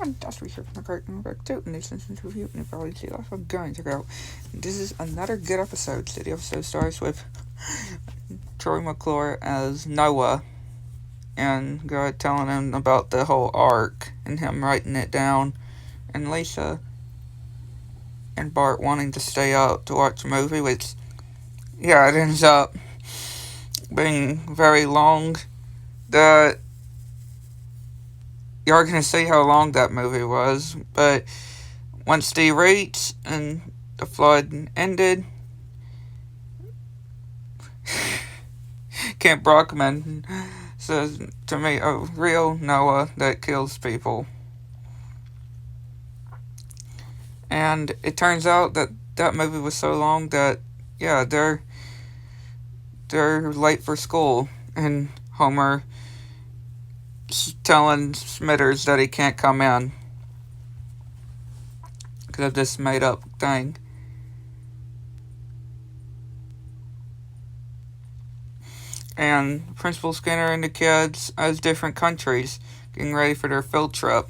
And that's research from the curtain back to and this is review and probably see lots of going to go. This is another good episode. So the episode starts with Troy McClure as Noah and God telling him about the whole arc and him writing it down, and Lisa and Bart wanting to stay out to watch the movie, which, yeah, it ends up being very long. You're going to see how long that movie was, but once they reached and the flood ended, Kent Brockman says to me, "Oh, real Noah that kills people." And it turns out that that movie was so long that, yeah, they're late for school, and Homer telling Smithers that he can't come in because of this made up thing. And Principal Skinner and the kids as different countries getting ready for their field trip.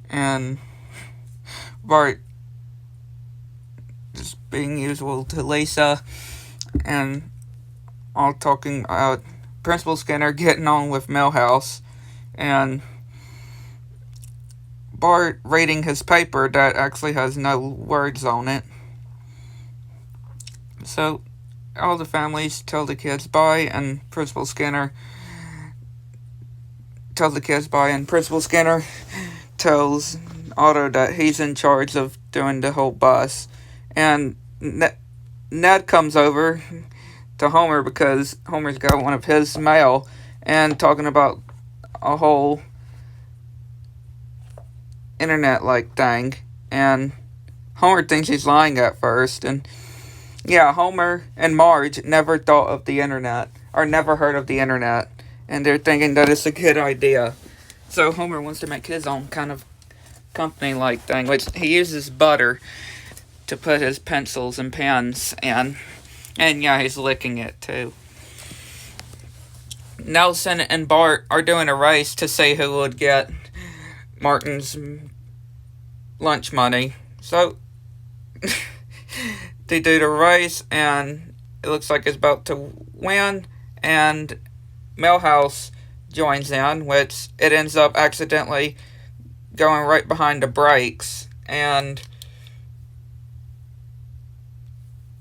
And Bart just being usual to Lisa and all talking about Principal Skinner getting on with Milhouse and Bart reading his paper that actually has no words on it. So all the families tell the kids bye, and Principal Skinner tells the kids bye, and Principal Skinner tells Otto that he's in charge of doing the whole bus. And Ned comes over to Homer because Homer's got one of his mail and talking about a whole internet-like thing. And Homer thinks he's lying at first. And yeah, Homer and Marge never thought of the internet, or never heard of the internet. And they're thinking that it's a good idea. So Homer wants to make his own kind of company-like thing, which he uses butter to put his pencils and pens in. And yeah, he's licking it too. Nelson and Bart are doing a race to see who would get Martin's lunch money. So they do the race, and it looks like it's about to win, and Milhouse joins in, which it ends up accidentally going right behind the brakes, and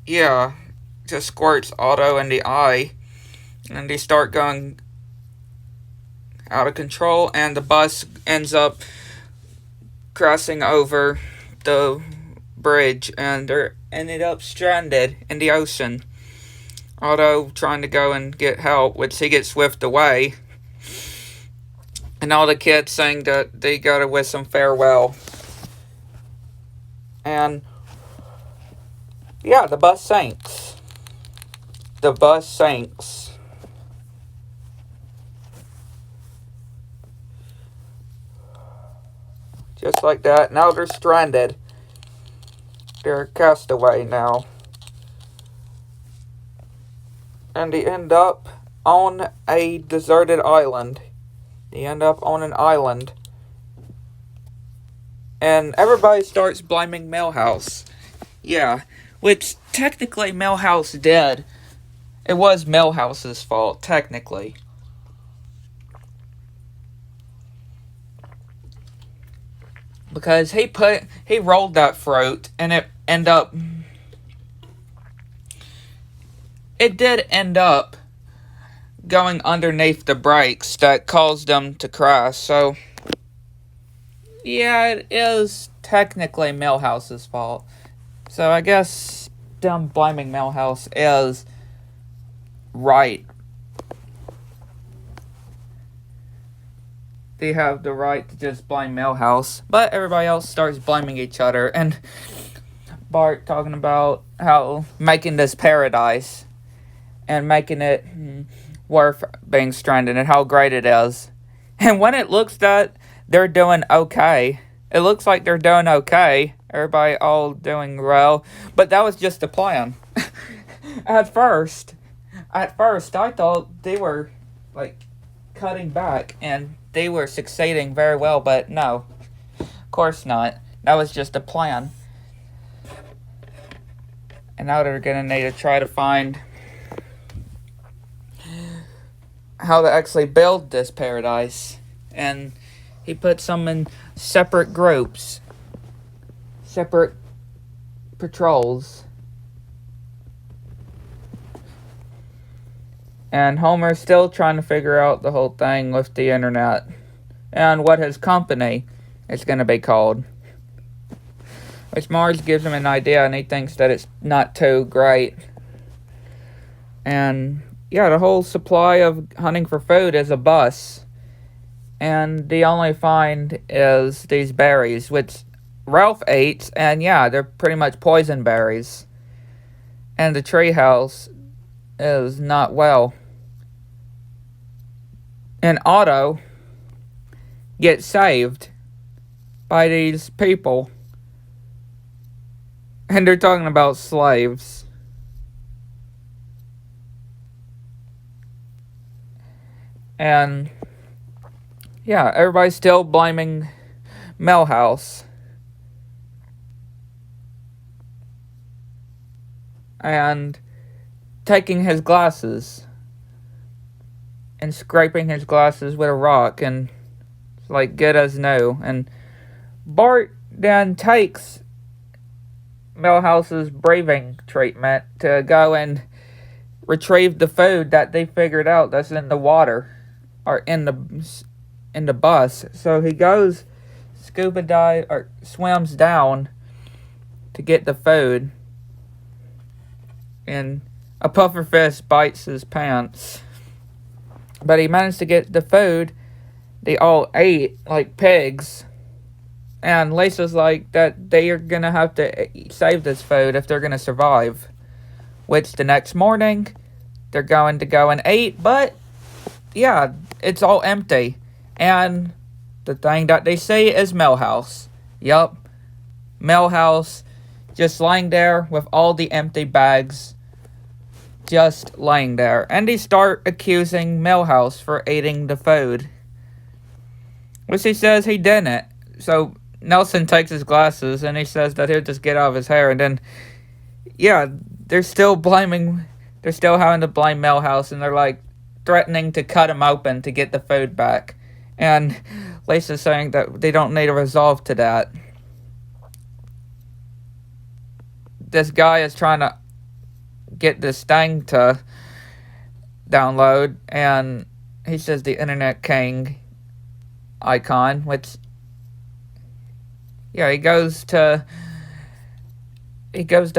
yeah, just squirts Otto in the eye, and they start going out of control, and the bus ends up crossing over the bridge, and they're ended up stranded in the ocean. Otto trying to go and get help, which he gets whiffed away, and all the kids saying that they gotta wish him farewell. And yeah, the bus sinks. The bus sinks. Just like that. Now they're stranded. They're castaway now. And they end up on a deserted island. They end up on an island. And everybody starts blaming Milhouse. Yeah, which technically Milhouse did. It was Milhouse's fault, technically. Because he rolled that fruit, and it did end up going underneath the brakes that caused them to crash. So yeah, it is technically Milhouse's fault. So I guess them blaming Milhouse is right. They have the right to just blame Milhouse, but everybody else starts blaming each other. And Bart talking about how making this paradise and making it worth being stranded and how great it is. And when it looks that they're doing okay, it looks like they're doing okay. Everybody all doing well, but that was just the plan. At first, I thought they were like cutting back and they were succeeding very well, but no, of course not. That was just a plan. And now they're gonna need to try to find how to actually build this paradise. And he puts them in separate groups, separate patrols. And Homer's still trying to figure out the whole thing with the internet and what his company is going to be called. Which Marge gives him an idea, and he thinks that it's not too great. And yeah, the whole supply of hunting for food is a bus. And the only find is these berries, which Ralph eats, and yeah, they're pretty much poison berries. And the treehouse is not well. And Otto gets saved by these people. And they're talking about slaves. And yeah, everybody's still blaming Milhouse. And taking his glasses and scraping his glasses with a rock and like good as new. And Bart then takes Milhouse's breathing treatment to go and retrieve the food that they figured out that's in the water or in the bus. So he goes scuba dive or swims down to get the food, and a pufferfish bites his pants. But he managed to get the food. They all ate like pigs. And Lisa's like that they are going to have to save this food if they're going to survive. Which the next morning, they're going to go and eat. But, yeah, it's all empty. And the thing that they see is Milhouse. Yup. Milhouse just lying there with all the empty bags. Just lying there. And they start accusing Milhouse for eating the food. Which he says he didn't. So Nelson takes his glasses and he says that he'll just get out of his hair. And then, yeah, they're still having to blame Milhouse. And they're like threatening to cut him open to get the food back. And Lisa's saying that they don't need a resolve to that. This guy is trying to get this thing to download, and he says the Internet King icon, which, yeah, he goes to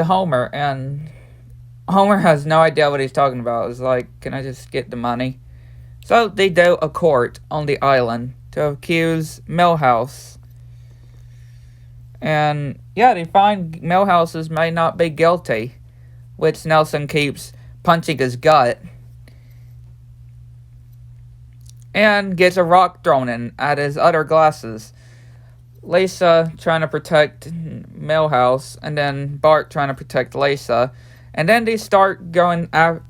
Homer, and Homer has no idea what he's talking about. It's like, can I just get the money? So they do a court on the island to accuse Milhouse. And yeah, they find Milhouse may not be guilty, which Nelson keeps punching his gut. And gets a rock thrown in at his other glasses. Lisa trying to protect Milhouse, and then Bart trying to protect Lisa. And then they start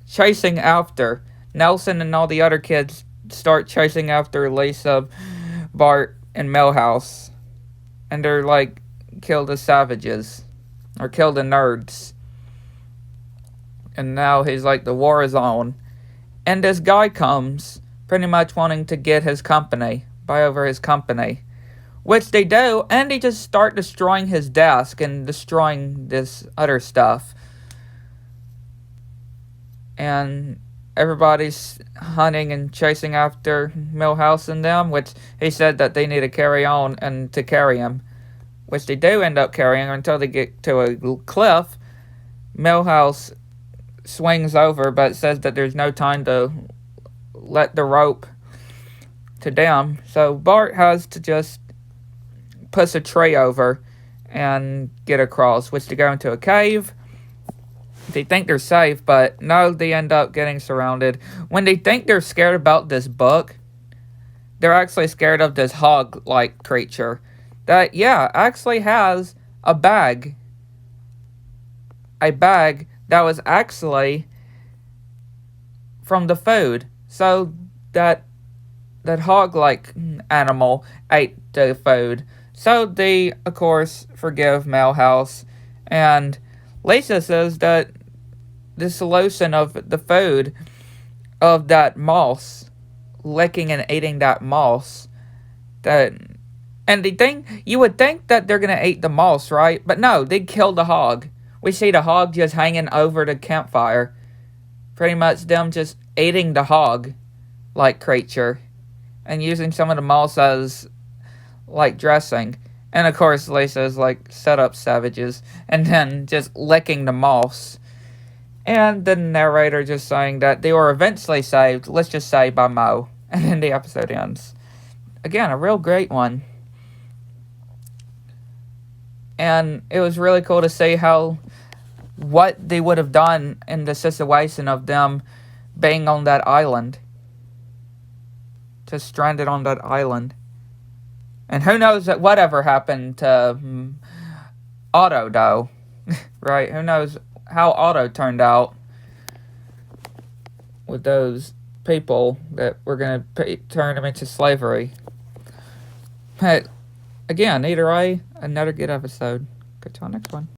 chasing after. Nelson and all the other kids start chasing after Lisa, Bart, and Milhouse. And they're like, kill the savages. Or kill the nerds. And now he's like, the war is on. And this guy comes, pretty much wanting to get his company, buy over his company. Which they do, and they just start destroying his desk and destroying this other stuff. And everybody's hunting and chasing after Milhouse and them, which he said that they need to carry on and to carry him. Which they do end up carrying until they get to a cliff. Milhouse swings over, but says that there's no time to let the rope to them. So Bart has to just push a tree over and get across, which they go into a cave. They think they're safe, but no, they end up getting surrounded. When they think they're scared about this book, they're actually scared of this hog-like creature that, yeah, actually has a bag. A bag that was actually from the food. So that that hog-like animal ate the food. So they, of course, forgive Milhouse, and Lisa says that the solution of the food of that mouse, licking and eating that mouse, that and the thing, you would think that they're gonna eat the mouse, right? But no, they killed the hog. We see the hog just hanging over the campfire. Pretty much them just eating the hog-like creature and using some of the mouse as like dressing. And of course, Lisa's like set up savages and then just licking the mouse. And the narrator just saying that they were eventually saved, let's just say by Mo. And then the episode ends. Again, a real great one. And it was really cool to see what they would have done in the situation of them being on that island. Just stranded on that island. And who knows whatever happened to Otto, though. Right? Who knows how Otto turned out with those people that were going to turn him into slavery. But again, either way, another good episode. Go to our next one.